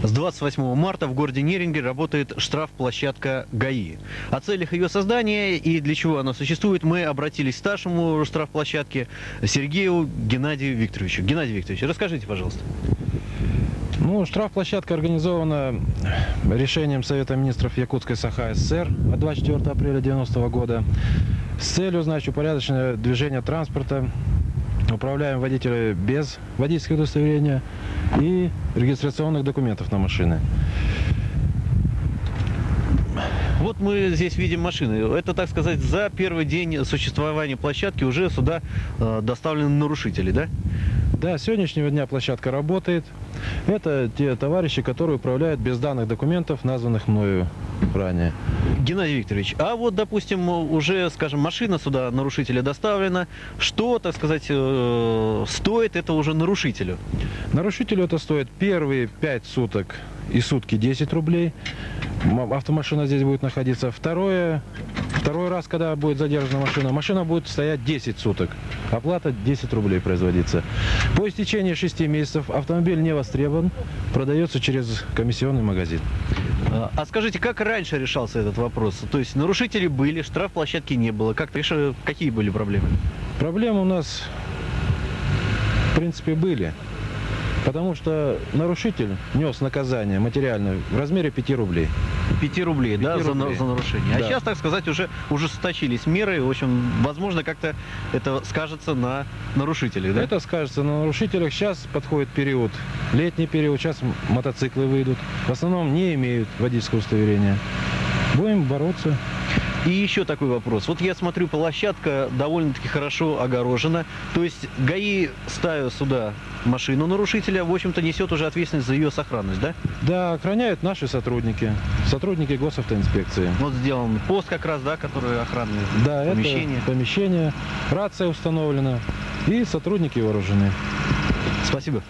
С 28 марта в городе Неринге работает штрафплощадка ГАИ. О целях ее создания и для чего она существует мы обратились к старшему штрафплощадке Сергею Геннадию Викторовичу. Геннадий Викторович, расскажите, пожалуйста. Ну, штрафплощадка организована решением Совета министров Якутской Саха ССР от 24 апреля 1990 года с целью, значит, упорядочения движения транспорта. Управляем водителей без водительского удостоверения и регистрационных документов на машины. Вот мы здесь видим машины. Это, так сказать, за первый день существования площадки уже сюда доставлены нарушители, да? Да, с сегодняшнего дня площадка работает. Это те товарищи, которые управляют без данных документов, названных мною ранее. Геннадий Викторович, а вот, допустим, уже, скажем, машина сюда нарушителя доставлена. Что, так сказать, стоит это уже нарушителю? Нарушителю это стоит первые 5 суток и сутки 10 рублей. Автомашина здесь будет находиться. Второй раз, когда будет задержана машина будет стоять 10 суток. Оплата 10 рублей производится. По истечении 6 месяцев автомобиль не востребован, продается через комиссионный магазин. А скажите, как раньше решался этот вопрос? То есть нарушители были, штрафплощадки не было. Какие были проблемы? Проблемы у нас, в принципе, были. Потому что нарушитель нес наказание материальное в размере 5 рублей. 5 рублей, 5 да, рублей. За нарушение. Да. А сейчас, так сказать, уже ужесточились меры. В общем, возможно, как-то это скажется на нарушителях, да? Это скажется на нарушителях. Сейчас подходит период, летний период, сейчас мотоциклы выйдут. В основном не имеют водительского удостоверения. Будем бороться. И еще такой вопрос. Вот я смотрю, площадка довольно-таки хорошо огорожена. То есть ГАИ, ставя сюда машину нарушителя, в общем-то, несет уже ответственность за ее сохранность, да? Да, охраняют наши сотрудники госавтоинспекции. Вот сделан пост как раз, да, который охранный. Да, помещение. Это помещение, рация установлена и сотрудники вооружены. Спасибо.